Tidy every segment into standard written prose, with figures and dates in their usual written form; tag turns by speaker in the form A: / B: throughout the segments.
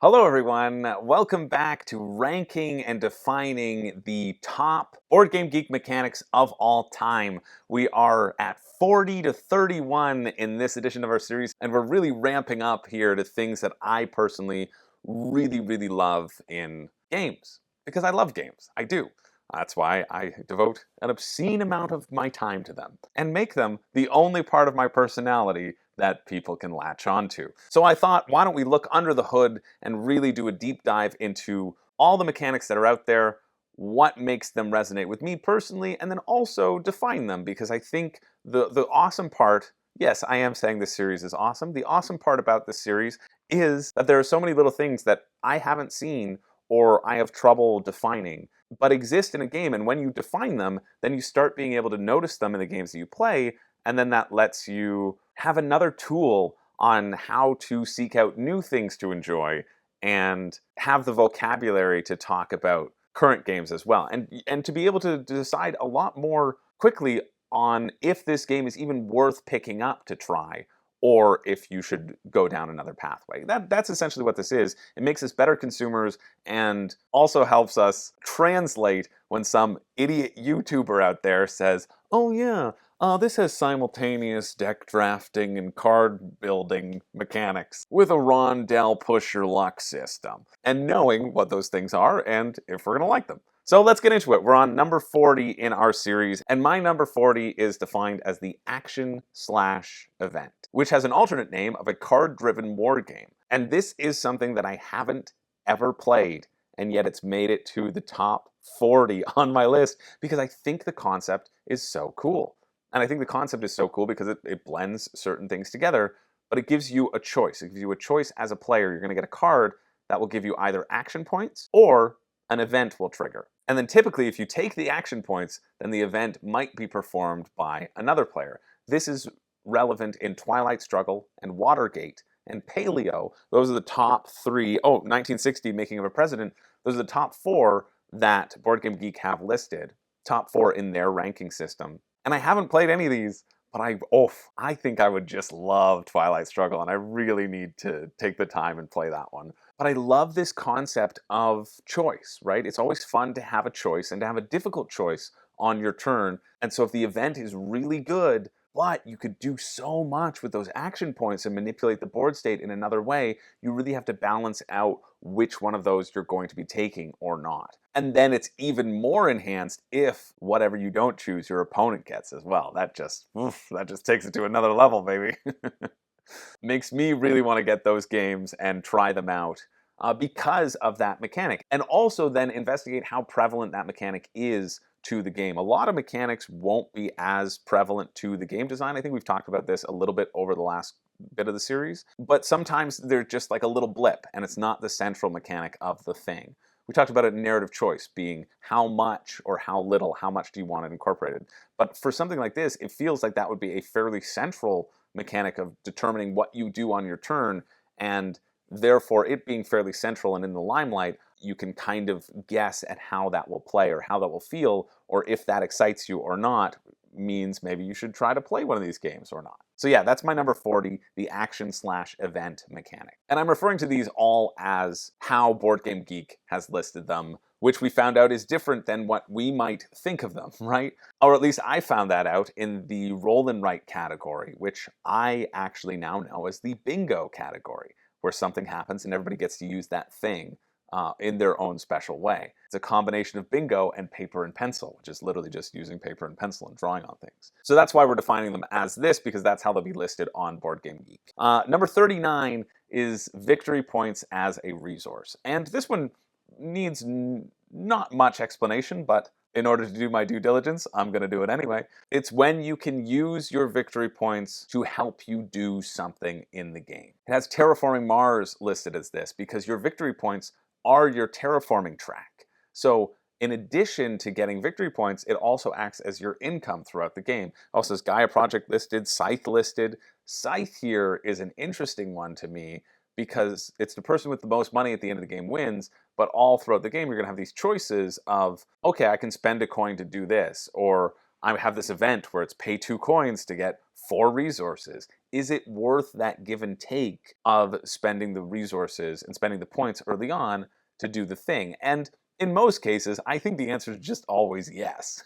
A: Hello, everyone. Welcome back to ranking and defining the top board game geek mechanics of all time. We are at 40 to 31 in this edition of our series, and we're really ramping up here to things that I personally really love in games. Because I love games. I do. That's why I devote an obscene amount of my time to them and make them the only part of my personality that people can latch onto. So I thought, why don't we look under the hood and really do a deep dive into all the mechanics that are out there, what makes them resonate with me personally, and then also define them, because I think the awesome part, yes, I am saying this series is awesome. The awesome part about this series is that there are so many little things that I haven't seen or I have trouble defining, but exist in a game, and when you define them, then you start being able to notice them in the games that you play, and then that lets you have another tool on how to seek out new things to enjoy and have the vocabulary to talk about current games as well, and to be able to decide a lot more quickly on if this game is even worth picking up to try, or if you should go down another pathway. That's essentially what this is. It makes us better consumers and also helps us translate when some idiot YouTuber out there says, oh yeah, this has simultaneous deck drafting and card building mechanics with a Rondell push your luck system. And knowing what those things are and if we're going to like them. So let's get into it. We're on number 40 in our series, and my number 40 is defined as the action/event, which has an alternate name of a card-driven war game. And this is something that I haven't ever played, and yet it's made it to the top 40 on my list because I think the concept is so cool. And I think the concept is so cool because it blends certain things together, but it gives you a choice. It gives you a choice as a player. You're going to get a card that will give you either action points or an event will trigger. And then typically, if you take the action points, then the event might be performed by another player. This is relevant in Twilight Struggle and Watergate and Paleo. Those are the top three. Oh, 1960, Making of a President. Those are the top four that Board Game Geek have listed. Top four in their ranking system. And I haven't played any of these, but I think I would just love Twilight Struggle, and I really need to take the time and play that one. But I love this concept of choice, right? It's always fun to have a choice and to have a difficult choice on your turn. And so if the event is really good, but you could do so much with those action points and manipulate the board state in another way, you really have to balance out which one of those you're going to be taking or not. And then it's even more enhanced if whatever you don't choose, your opponent gets as well. That just takes it to another level, baby. Makes me really want to get those games and try them out because of that mechanic. And also then investigate how prevalent that mechanic is to the game. A lot of mechanics won't be as prevalent to the game design. I think we've talked about this a little bit over the last bit of the series, but sometimes they're just like a little blip and it's not the central mechanic of the thing. We talked about it in narrative choice being how much or how little, how much do you want it incorporated. But for something like this, it feels like that would be a fairly central mechanic of determining what you do on your turn, and therefore it being fairly central and in the limelight, you can kind of guess at how that will play or how that will feel, or if that excites you or not, means maybe you should try to play one of these games or not. So yeah, that's my number 40, the action/event mechanic. And I'm referring to these all as how Board Game Geek has listed them, which we found out is different than what we might think of them, right? Or at least I found that out in the roll and write category, which I actually now know as the bingo category, where something happens and everybody gets to use that thing in their own special way. It's a combination of bingo and paper and pencil, which is literally just using paper and pencil and drawing on things. So that's why we're defining them as this, because that's how they'll be listed on Board Game Geek. Number 39 is victory points as a resource. And this one needs not much explanation, but in order to do my due diligence, I'm going to do it anyway. It's when you can use your victory points to help you do something in the game. It has Terraforming Mars listed as this because your victory points are your terraforming track. So in addition to getting victory points, it also acts as your income throughout the game. Also has Gaia Project listed, Scythe listed. Scythe here is an interesting one to me because it's the person with the most money at the end of the game wins, but all throughout the game you're going to have these choices of, okay, I can spend a coin to do this, or I have this event where it's pay 2 coins to get 4 resources. is it worth that give and take of spending the resources and spending the points early on to do the thing? And in most cases, I think the answer is just always yes.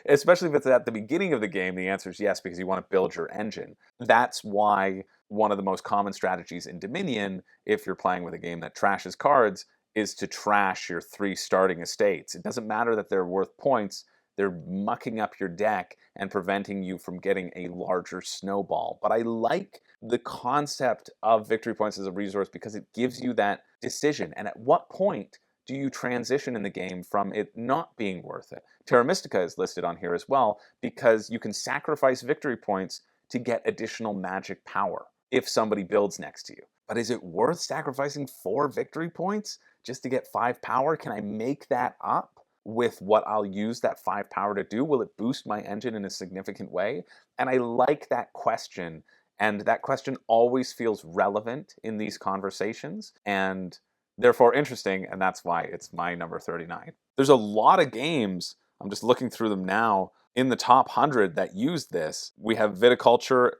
A: Especially if it's at the beginning of the game, the answer is yes, because you want to build your engine. That's why one of the most common strategies in Dominion, if you're playing with a game that trashes cards, is to trash your 3 starting estates. It doesn't matter that they're worth points, they're mucking up your deck and preventing you from getting a larger snowball. But I like the concept of victory points as a resource because it gives you that decision. And at what point do you transition in the game from it not being worth it? Terra Mystica is listed on here as well because you can sacrifice victory points to get additional magic power if somebody builds next to you. But is it worth sacrificing 4 victory points just to get 5 power? Can I make that up with what I'll use that 5 power to do? Will it boost my engine in a significant way? And I like that question. And that question always feels relevant in these conversations and therefore interesting. And that's why it's my number 39. There's a lot of games, I'm just looking through them now, in the top 100 that use this. We have Viticulture,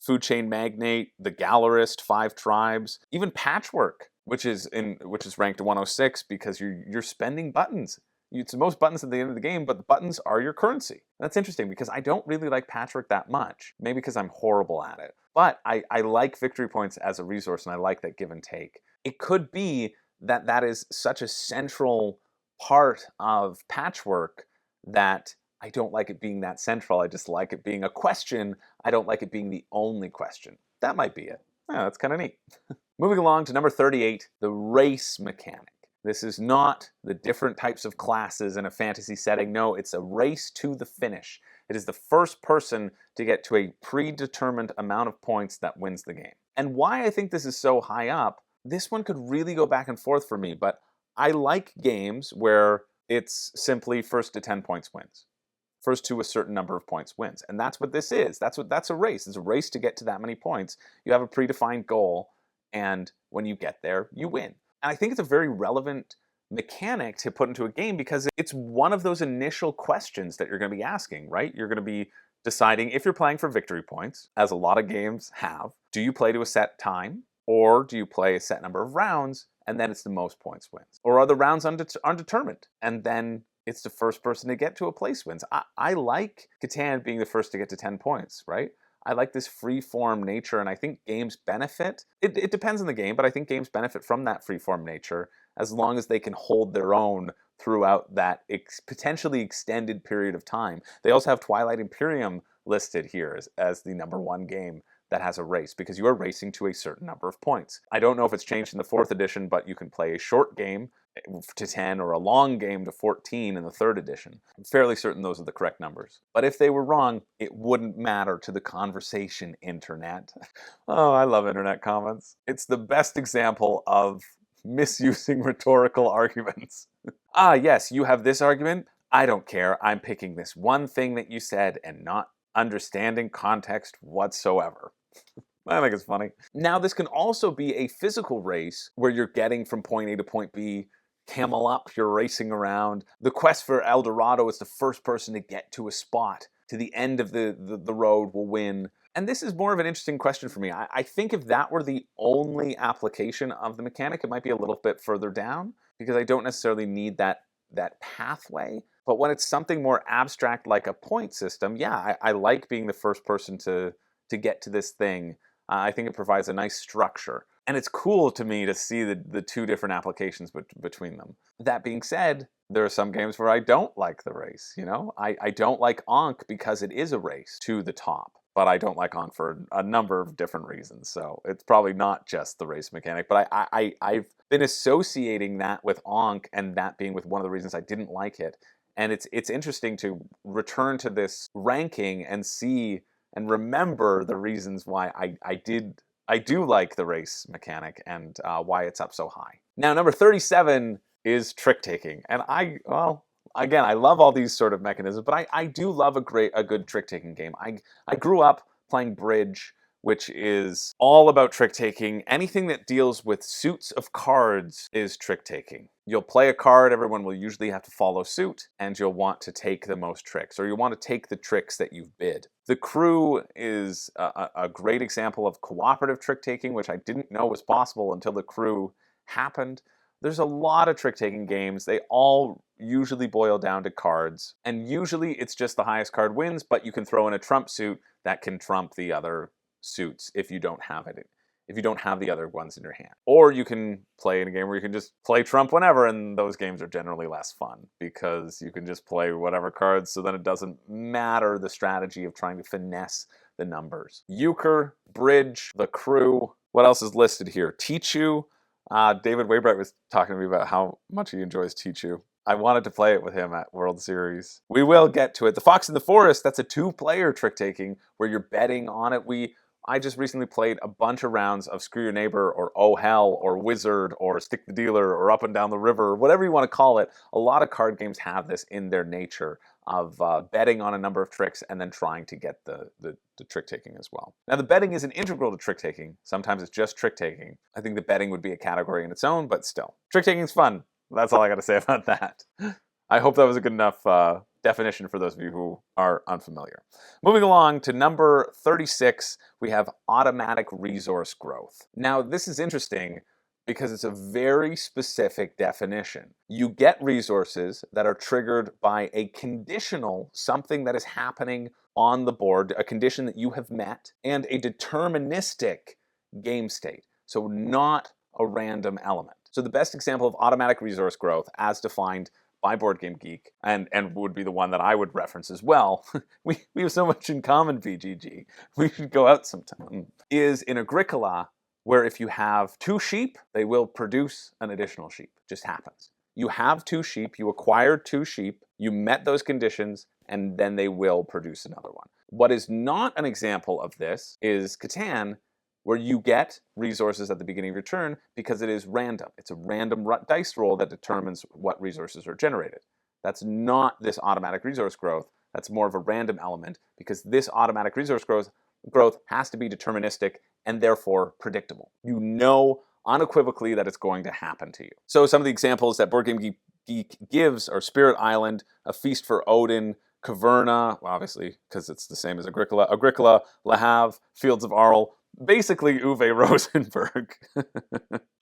A: Food Chain Magnate, The Gallerist, 5 Tribes, even Patchwork, which is ranked 106 because you're spending buttons. It's the most buttons at the end of the game, but the buttons are your currency. And that's interesting because I don't really like Patchwork that much, maybe because I'm horrible at it. But I like victory points as a resource, and I like that give and take. It could be that that is such a central part of Patchwork that I don't like it being that central. I just like it being a question. I don't like it being the only question. That might be it. Yeah, that's kind of neat. Moving along to number 38, the race mechanic. This is not the different types of classes in a fantasy setting. No, it's a race to the finish. It is the first person to get to a predetermined amount of points that wins the game. And why I think this is so high up, this one could really go back and forth for me, but I like games where it's simply first to 10 points wins. First to a certain number of points wins. And that's what this is. That's a race. It's a race to get to that many points. You have a predefined goal, and when you get there, you win. And I think it's a very relevant mechanic to put into a game because it's one of those initial questions that you're going to be asking, right? You're going to be deciding if you're playing for victory points, as a lot of games have. Do you play to a set time, or do you play a set number of rounds, and then it's the most points wins? Or are the rounds undetermined, and then it's the first person to get to a place wins? I like Catan being the first to get to 10 points, right? I like this free-form nature, and I think games benefit. It depends on the game, but I think games benefit from that free-form nature as long as they can hold their own throughout that potentially extended period of time. They also have Twilight Imperium listed here as the number 1 game that has a race, because you are racing to a certain number of points. I don't know if it's changed in the 4th edition, but you can play a short game to 10 or a long game to 14 in the 3rd edition. I'm fairly certain those are the correct numbers. But if they were wrong, it wouldn't matter to the conversation, internet. Oh, I love internet comments. It's the best example of misusing rhetorical arguments. Ah, yes, you have this argument. I don't care. I'm picking this one thing that you said and not understanding context whatsoever. I think it's funny. Now, this can also be a physical race where you're getting from point A to point B, camel up, you're racing around. The quest for El Dorado is the first person to get to a spot to the end of the road will win. And this is more of an interesting question for me. I think if that were the only application of the mechanic, it might be a little bit further down because I don't necessarily need that pathway. But when it's something more abstract like a point system, yeah, I like being the first person to get to this thing. I think it provides a nice structure. And it's cool to me to see the 2 different applications between them. That being said, there are some games where I don't like the race, you know? I don't like Ankh because it is a race to the top. But I don't like Ankh for a number of different reasons. So it's probably not just the race mechanic. But I've been associating that with Ankh and that being with one of the reasons I didn't like it. And it's interesting to return to this ranking and see and remember the reasons why I do like the race mechanic and why it's up so high. Now, number 37 is trick-taking. And again, I love all these sort of mechanisms, but I do love a good trick-taking game. I grew up playing bridge which is all about trick-taking. Anything that deals with suits of cards is trick-taking. You'll play a card, everyone will usually have to follow suit, and you'll want to take the most tricks, or you want to take the tricks that you've bid. The Crew is a great example of cooperative trick-taking, which I didn't know was possible until the Crew happened. There's a lot of trick-taking games. They all usually boil down to cards, and usually it's just the highest card wins, but you can throw in a trump suit that can trump the other suits if you don't have it, if you don't have the other ones in your hand. Or you can play in a game where you can just play trump whenever, and those games are generally less fun because you can just play whatever cards, so then it doesn't matter the strategy of trying to finesse the numbers. Euchre, Bridge, the Crew. What else is listed here? Tichu. David Waybright was talking to me about how much he enjoys Tichu. I wanted to play it with him at World Series. We will get to it. The Fox in the Forest, that's a 2-player trick-taking where you're betting on it. I just recently played a bunch of rounds of Screw Your Neighbor or Oh Hell or Wizard or Stick the Dealer or Up and Down the River, whatever you want to call it. A lot of card games have this in their nature of betting on a number of tricks and then trying to get the trick-taking as well. Now, the betting isn't integral to trick-taking. Sometimes it's just trick-taking. I think the betting would be a category in its own, but still. Trick-taking is fun. That's all I got to say about that. I hope that was a good enough definition for those of you who are unfamiliar. Moving along to number 36, we have automatic resource growth. Now, this is interesting because it's a very specific definition. You get resources that are triggered by a conditional, something that is happening on the board, a condition that you have met, and a deterministic game state. So not a random element. So the best example of automatic resource growth as defined by Board Game Geek, and would be the one that I would reference as well, we have so much in common, BGG, we should go out sometime, is in Agricola, where if you have 2 sheep, they will produce an additional sheep. It just happens. You have 2 sheep, you acquired 2 sheep, you met those conditions, and then they will produce another one. What is not an example of this is Catan, where you get resources at the beginning of your turn because it is random. It's a random dice roll that determines what resources are generated. That's not this automatic resource growth. That's more of a random element because this automatic resource growth has to be deterministic and therefore predictable. You know unequivocally that it's going to happen to you. So some of the examples that Board Game Geek gives are Spirit Island, A Feast for Odin, Caverna, well, obviously because it's the same as Agricola, Le Havre, Fields of Arles, basically Uwe Rosenberg.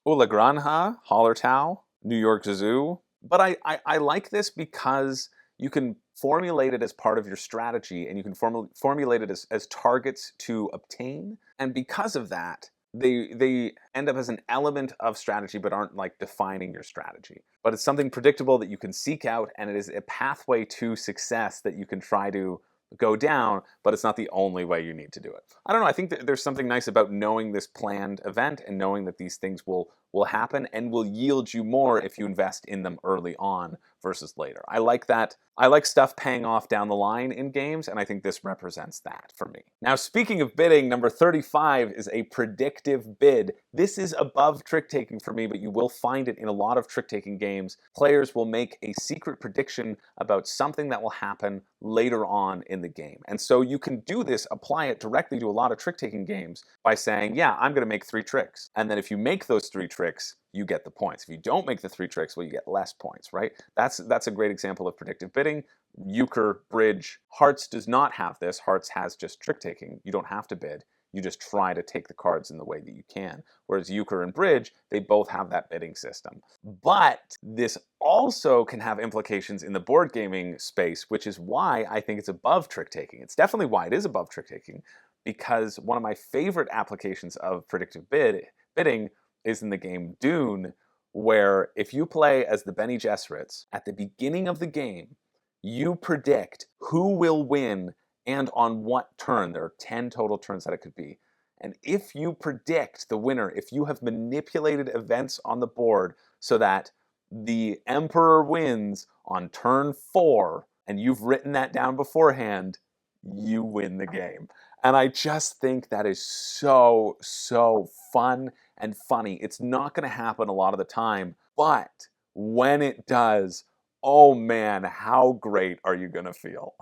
A: Ula Granja, Hallertau, New York Zoo. But I like this because you can formulate it as part of your strategy and you can formulate it as targets to obtain. And because of that, they end up as an element of strategy but aren't like defining your strategy. But it's something predictable that you can seek out, and it is a pathway to success that you can try to go down, but it's not the only way you need to do it. I don't know, I think that there's something nice about knowing this planned event and knowing that these things will happen and will yield you more if you invest in them early on versus later. I like that. I like stuff paying off down the line in games, and I think this represents that for me. Now, speaking of bidding, number 35 is a predictive bid. This is above trick-taking for me, but you will find it in a lot of trick-taking games. Players will make a secret prediction about something that will happen later on in the game. And so you can do this, apply it directly to a lot of trick-taking games by saying, yeah, I'm going to make 3 tricks. And then if you make those 3 tricks, you get the points. If you don't make the 3 tricks, well, you get less points, right? That's a great example of predictive bidding. Euchre, Bridge, Hearts does not have this. Hearts has just trick-taking. You don't have to bid. You just try to take the cards in the way that you can. Whereas Euchre and Bridge, they both have that bidding system. But this also can have implications in the board gaming space, which is why I think it's above trick-taking. It's definitely why it is above trick-taking, because one of my favorite applications of predictive bidding is in the game Dune, where if you play as the Bene Gesserits, at the beginning of the game, you predict who will win and on what turn. There are 10 total turns that it could be. And if you predict the winner, if you have manipulated events on the board so that the Emperor wins on turn 4, and you've written that down beforehand, you win the game. And I just think that is so, so fun and funny. It's not going to happen a lot of the time, but when it does, oh man, how great are you gonna feel?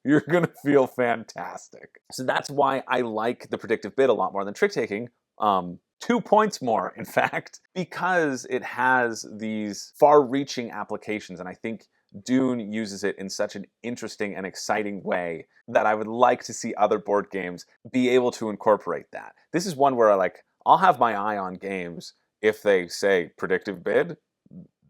A: You're gonna feel fantastic. So that's why I like the predictive bid a lot more than trick taking. 2 points more, in fact, because it has these far-reaching applications, and I think Dune uses it in such an interesting and exciting way that I would like to see other board games be able to incorporate that. This is one where I'll have my eye on games if they say predictive bid.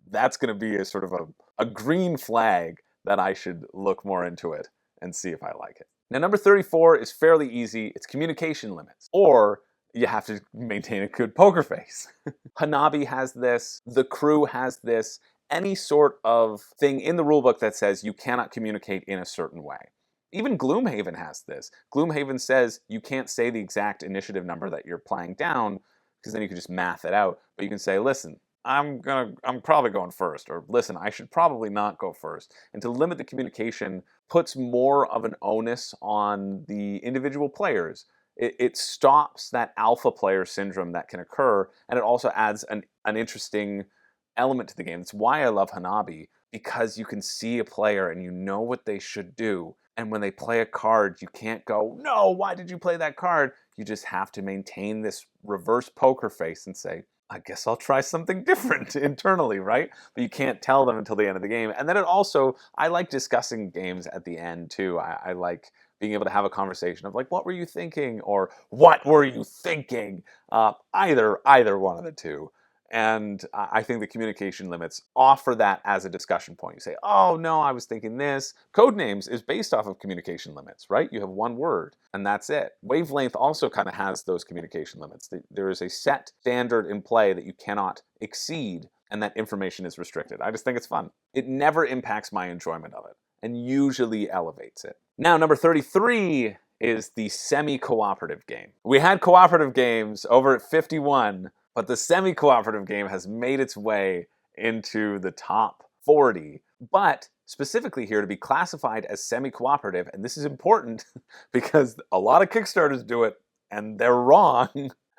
A: That's going to be a sort of a green flag that I should look more into it and see if I like it. Now, number 34 is fairly easy. It's communication limits, or you have to maintain a good poker face. Hanabi has this, the crew has this, any sort of thing in the rulebook that says you cannot communicate in a certain way. Even Gloomhaven has this. Gloomhaven says you can't say the exact initiative number that you're playing down, because then you can just math it out. But you can say, listen, I'm probably going first, or listen, I should probably not go first. And to limit the communication puts more of an onus on the individual players. It stops that alpha player syndrome that can occur, and it also adds an interesting element to the game. That's why I love Hanabi, because you can see a player and you know what they should do. And when they play a card, you can't go, no, why did you play that card? You just have to maintain this reverse poker face and say, I guess I'll try something different internally, right? But you can't tell them until the end of the game. And then I like discussing games at the end too. I like being able to have a conversation of like, what were you thinking? Or what were you thinking? Either one of the two. And I think the communication limits offer that as a discussion point. You say, oh, no, I was thinking this. Codenames is based off of communication limits, right? You have one word, and that's it. Wavelength also kind of has those communication limits. There is a set standard in play that you cannot exceed, and that information is restricted. I just think it's fun. It never impacts my enjoyment of it, and usually elevates it. Now, number 33 is the semi-cooperative game. We had cooperative games over at 51, but the semi-cooperative game has made its way into the top 40. But specifically here, to be classified as semi-cooperative, and this is important because a lot of Kickstarters do it, and they're wrong.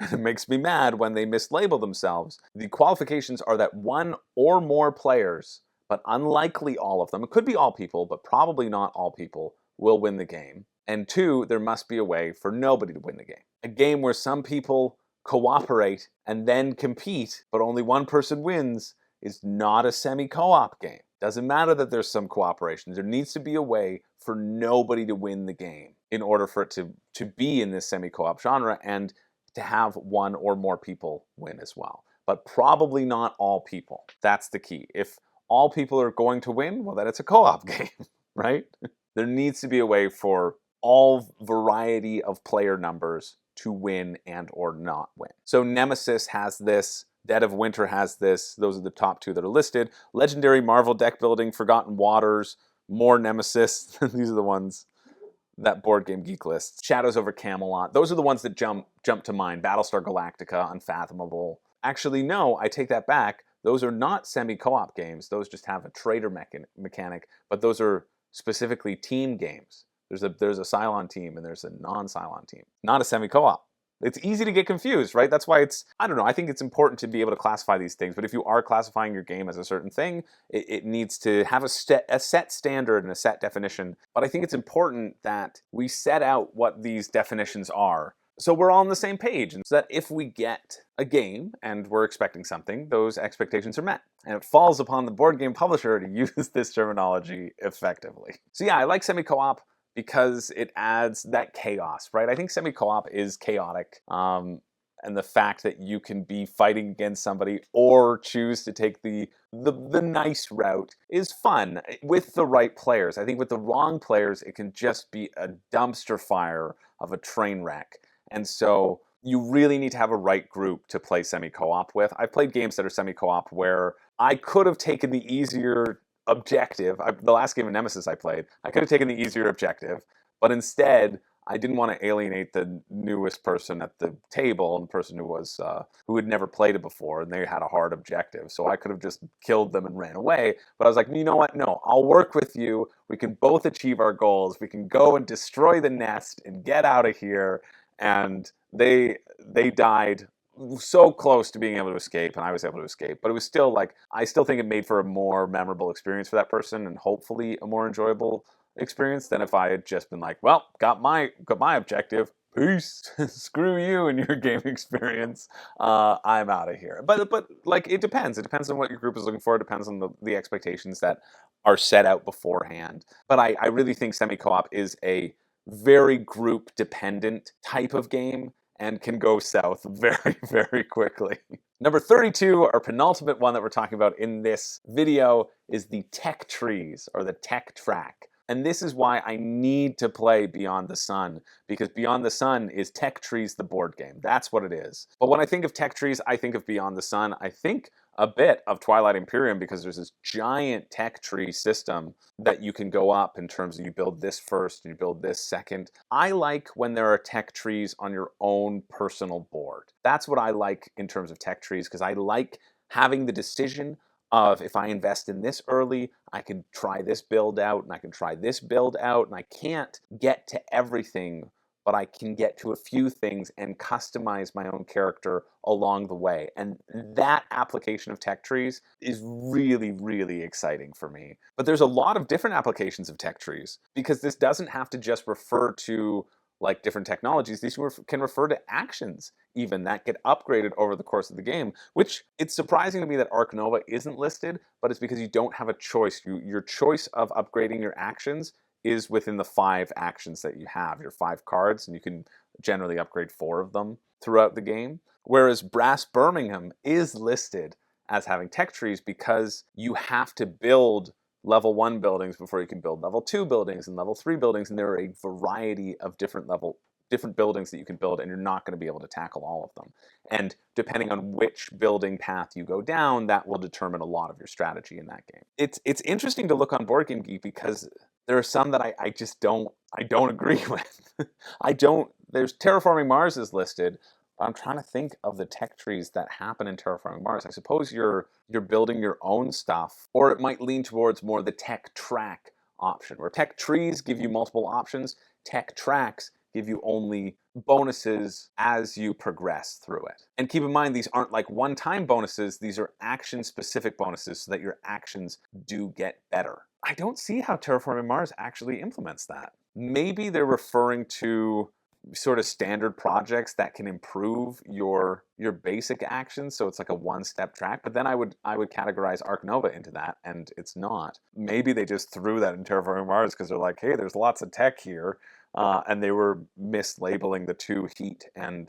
A: It makes me mad when they mislabel themselves. The qualifications are that one or more players, but unlikely all of them, it could be all people, but probably not all people, will win the game. And 2, there must be a way for nobody to win the game. A game where some people cooperate and then compete, but only one person wins, is not a semi-co-op game. Doesn't matter that there's some cooperation. There needs to be a way for nobody to win the game in order for it to be in this semi-co-op genre and to have one or more people win as well. But probably not all people. That's the key. If all people are going to win, well, then it's a co-op game, right? There needs to be a way for all variety of player numbers to win and or not win. So Nemesis has this, Dead of Winter has this, those are the top 2 that are listed. Legendary Marvel deck building, Forgotten Waters, more Nemesis, these are the ones that Board Game Geek lists. Shadows over Camelot, those are the ones that jump to mind. Battlestar Galactica, Unfathomable. Actually, no, I take that back. Those are not semi-co-op games, those just have a trader mechanic, but those are specifically team games. There's a Cylon team and there's a non-Cylon team. Not a semi-co-op. It's easy to get confused, right? That's why I don't know, I think it's important to be able to classify these things, but if you are classifying your game as a certain thing, it needs to have a set standard and a set definition. But I think it's important that we set out what these definitions are so we're all on the same page, and so that if we get a game and we're expecting something, those expectations are met. And it falls upon the board game publisher to use this terminology effectively. So yeah, I like semi-co-op because it adds that chaos, right? I think semi-co-op is chaotic. And the fact that you can be fighting against somebody or choose to take the nice route is fun with the right players. I think with the wrong players, it can just be a dumpster fire of a train wreck. And so you really need to have a right group to play semi-co-op with. I've played games that are semi-co-op where I could have taken the easier objective. The last game of Nemesis I played, I could have taken the easier objective, but instead I didn't want to alienate the newest person at the table, and the person who had never played it before, and they had a hard objective. So I could have just killed them and ran away. But I was like, you know what? No, I'll work with you. We can both achieve our goals. We can go and destroy the nest and get out of here. And they died so close to being able to escape, and I was able to escape, but it was still like, I still think it made for a more memorable experience for that person, and hopefully a more enjoyable experience than if I had just been like, well, got my objective, peace, screw you and your game experience, I'm out of here. But like, it depends on what your group is looking for. It depends on the expectations that are set out beforehand. But I really think semi-co-op is a very group dependent type of game and can go south very, very quickly. Number 32, our penultimate one that we're talking about in this video, is the tech trees, or the tech track. And this is why I need to play Beyond the Sun, because Beyond the Sun is Tech Trees, the board game. That's what it is. But when I think of Tech Trees, I think of Beyond the Sun. I think a bit of Twilight Imperium, because there's this giant tech tree system that you can go up in terms of you build this first and you build this second. I like when there are tech trees on your own personal board. That's what I like in terms of tech trees, because I like having the decision of, if I invest in this early, I can try this build out, and I can try this build out, and I can't get to everything, but I can get to a few things and customize my own character along the way. And that application of tech trees is really, really exciting for me. But there's a lot of different applications of tech trees, because this doesn't have to just refer to like different technologies. These can refer to actions even that get upgraded over the course of the game, which, it's surprising to me that Arc Nova isn't listed, but it's because you don't have a choice. Your choice of upgrading your actions is within the 5 actions that you have, your 5 cards, and you can generally upgrade 4 of them throughout the game. Whereas Brass Birmingham is listed as having tech trees because you have to build level 1 buildings before you can build level 2 buildings and level 3 buildings, and there are a variety of different buildings that you can build, and you're not going to be able to tackle all of them. And depending on which building path you go down, that will determine a lot of your strategy in that game. It's interesting to look on Board Game Geek, because there are some that I just don't agree with. There's Terraforming Mars is listed. I'm trying to think of the tech trees that happen in Terraforming Mars. I suppose you're building your own stuff, or it might lean towards more the tech track option, where tech trees give you multiple options, tech tracks give you only bonuses as you progress through it. And keep in mind, these aren't like one-time bonuses, these are action-specific bonuses so that your actions do get better. I don't see how Terraforming Mars actually implements that. Maybe they're referring to sort of standard projects that can improve your basic actions, so it's like a one-step track. But then I would categorize Arc Nova into that, and it's not. Maybe they just threw that in Terraforming Mars because they're like, hey, there's lots of tech here, and they were mislabeling the 2 heat and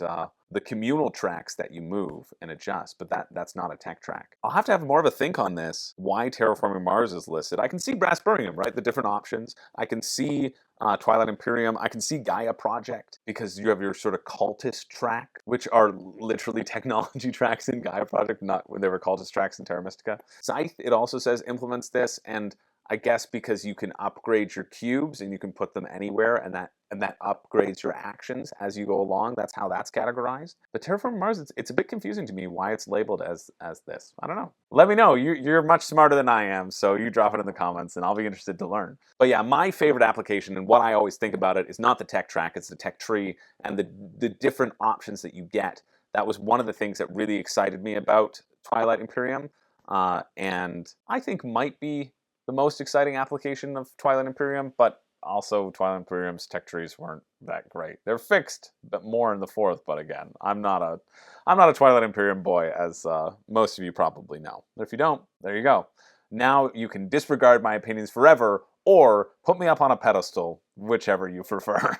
A: the communal tracks that you move and adjust, but that's not a tech track. I'll have to have more of a think on this, why Terraforming Mars is listed. I can see Brass Birmingham, right? The different options. I can see Twilight Imperium. I can see Gaia Project, because you have your sort of cultist track, which are literally technology tracks in Gaia Project, not when they were cultist tracks in Terra Mystica. Scythe, it also says, implements this, and I guess because you can upgrade your cubes and you can put them anywhere, and that upgrades your actions as you go along. That's how that's categorized. But Terraforming Mars, it's a bit confusing to me why it's labeled as this. I don't know. Let me know. You're much smarter than I am, so you drop it in the comments and I'll be interested to learn. But yeah, my favorite application, and what I always think about it, is not the tech track, it's the tech tree and the different options that you get. That was one of the things that really excited me about Twilight Imperium, and I think might be the most exciting application of Twilight Imperium, but also Twilight Imperium's tech trees weren't that great. They're fixed, but more in the 4th, but again, I'm not a Twilight Imperium boy, as most of you probably know. But if you don't, there you go. Now you can disregard my opinions forever, or put me up on a pedestal, whichever you prefer.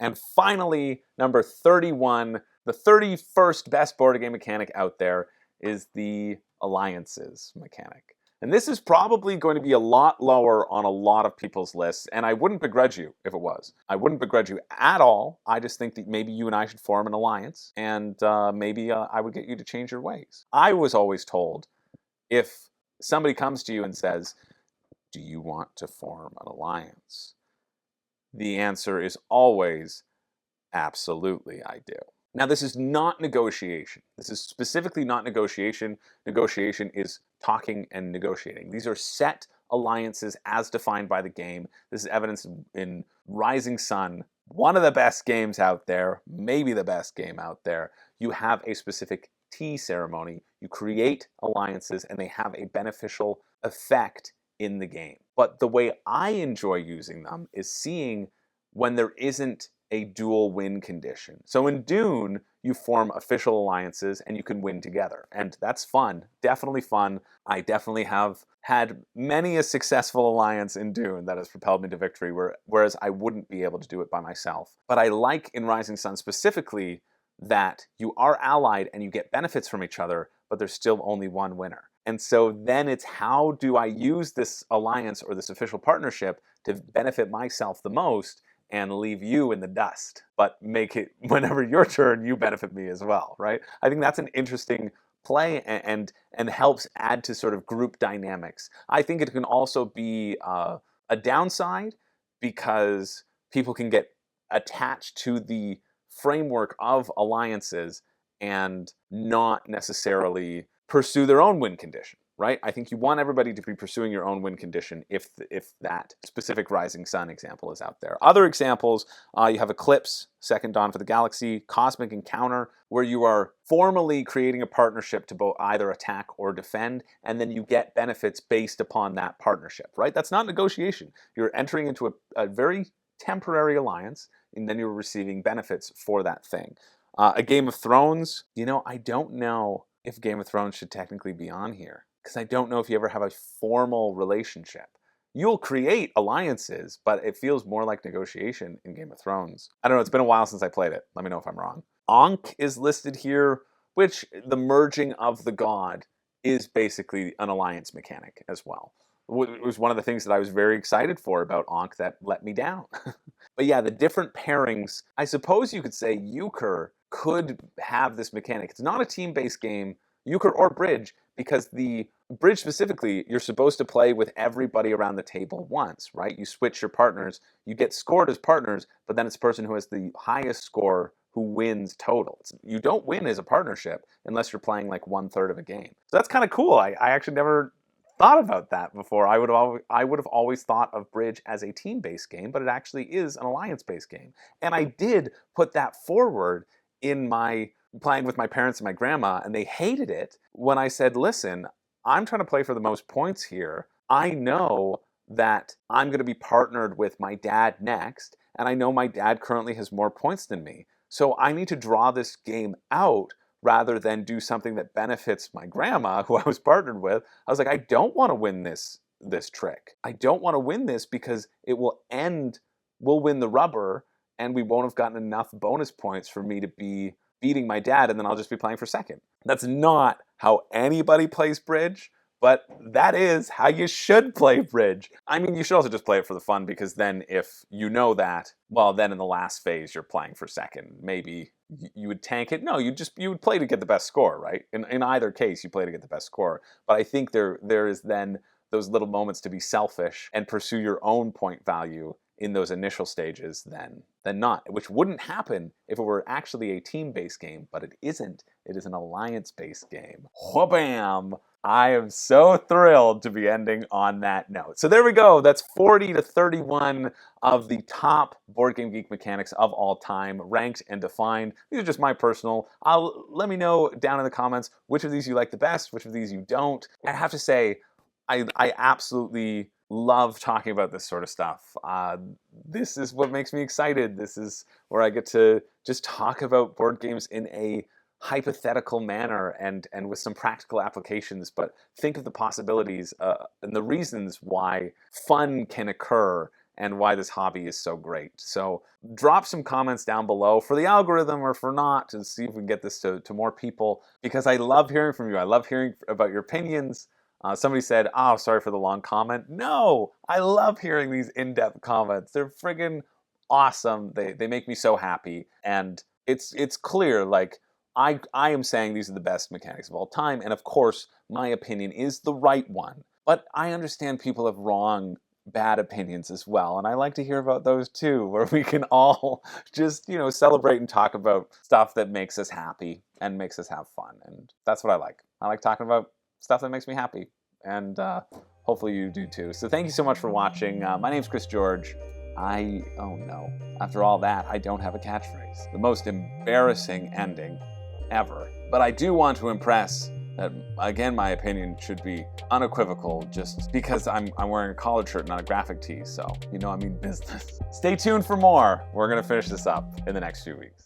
A: And finally, number 31, the 31st best board game mechanic out there, is the alliances mechanic. And this is probably going to be a lot lower on a lot of people's lists, and I wouldn't begrudge you if it was. I wouldn't begrudge you at all. I just think that maybe you and I should form an alliance, and maybe I would get you to change your ways. I was always told, if somebody comes to you and says, do you want to form an alliance? The answer is always, absolutely I do. Now, this is not negotiation. This is specifically not negotiation. Negotiation is talking and negotiating. These are set alliances as defined by the game. This is evidenced in Rising Sun one of the best games out there, maybe the best game out there. You have a specific tea ceremony. You create alliances and they have a beneficial effect in the game. But the way I enjoy using them is seeing when there isn't a dual win condition. So in Dune, you form official alliances and you can win together. And that's fun, definitely fun. I definitely have had many a successful alliance in Dune that has propelled me to victory, whereas I wouldn't be able to do it by myself. But I like in Rising Sun specifically that you are allied and you get benefits from each other, but there's still only one winner. And so then it's how do I use this alliance or this official partnership to benefit myself the most and leave you in the dust, but make it whenever your turn, you benefit me as well, right? I think that's an interesting play and helps add to sort of group dynamics. I think it can also be a downside because people can get attached to the framework of alliances and not necessarily pursue their own win condition, right? I think you want everybody to be pursuing your own win condition if that specific Rising Sun example is out there. Other examples, you have Eclipse, Second Dawn for the Galaxy, Cosmic Encounter, where you are formally creating a partnership to both either attack or defend, and then you get benefits based upon that partnership, right? That's not negotiation. You're entering into a very temporary alliance, and then you're receiving benefits for that thing. A Game of Thrones, I don't know if Game of Thrones should technically be on here, because I don't know if you ever have a formal relationship. You'll create alliances, but it feels more like negotiation in Game of Thrones. I don't know, it's been a while since I played it. Let me know if I'm wrong. Ankh is listed here, which the merging of the god is basically an alliance mechanic as well. It was one of the things that I was very excited for about Ankh that let me down. But yeah, the different pairings, I suppose you could say Euchre could have this mechanic. It's not a team-based game, Euchre or Bridge, because the Bridge specifically, you're supposed to play with everybody around the table once, right? You switch your partners, you get scored as partners, but then it's the person who has the highest score who wins total. You don't win as a partnership unless you're playing like 1/3 of a game. So that's kind of cool. I actually never thought about that before. I would have always thought of Bridge as a team-based game, but it actually is an alliance-based game. And I did put that forward in my playing with my parents and my grandma, and they hated it when I said, listen, I'm trying to play for the most points here. I know that I'm going to be partnered with my dad next, and I know my dad currently has more points than me. So I need to draw this game out rather than do something that benefits my grandma, who I was partnered with. I was like, I don't want to win this trick. I don't want to win this because it will end, we'll win the rubber, and we won't have gotten enough bonus points for me to be beating my dad, and then I'll just be playing for second. That's not how anybody plays Bridge, but that is how you should play Bridge. I mean, you should also just play it for the fun, because then if you know that, well, then in the last phase you're playing for second. Maybe you would tank it. No, you would play to get the best score, right? In either case, you play to get the best score. But I think there is then those little moments to be selfish and pursue your own point value in those initial stages than not, which wouldn't happen if it were actually a team-based game, but it isn't. It is an alliance-based game. Wha-bam! I am so thrilled to be ending on that note. So there we go. That's 40 to 31 of the top Board Game Geek mechanics of all time, ranked and defined. These are just my personal. Let me know down in the comments which of these you like the best, which of these you don't. I have to say, I absolutely love talking about this sort of stuff. This is what makes me excited. This is where I get to just talk about board games in a hypothetical manner and with some practical applications, but think of the possibilities and the reasons why fun can occur and why this hobby is so great. So drop some comments down below for the algorithm or for not, to see if we can get this to more people, because I love hearing from you. I love hearing about your opinions. Somebody said, oh, sorry for the long comment. No, I love hearing these in-depth comments. They're friggin' awesome. They make me so happy. And it's clear, like, I am saying these are the best mechanics of all time. And of course, my opinion is the right one. But I understand people have wrong, bad opinions as well. And I like to hear about those too, where we can all just, celebrate and talk about stuff that makes us happy and makes us have fun. And that's what I like. I like talking about stuff that makes me happy, and hopefully you do too. So thank you so much for watching. My name's Chris George. Oh no. After all that, I don't have a catchphrase. The most embarrassing ending ever. But I do want to impress that, again, my opinion should be unequivocal just because I'm wearing a collared shirt, not a graphic tee, so, I mean business. Stay tuned for more. We're gonna finish this up in the next few weeks.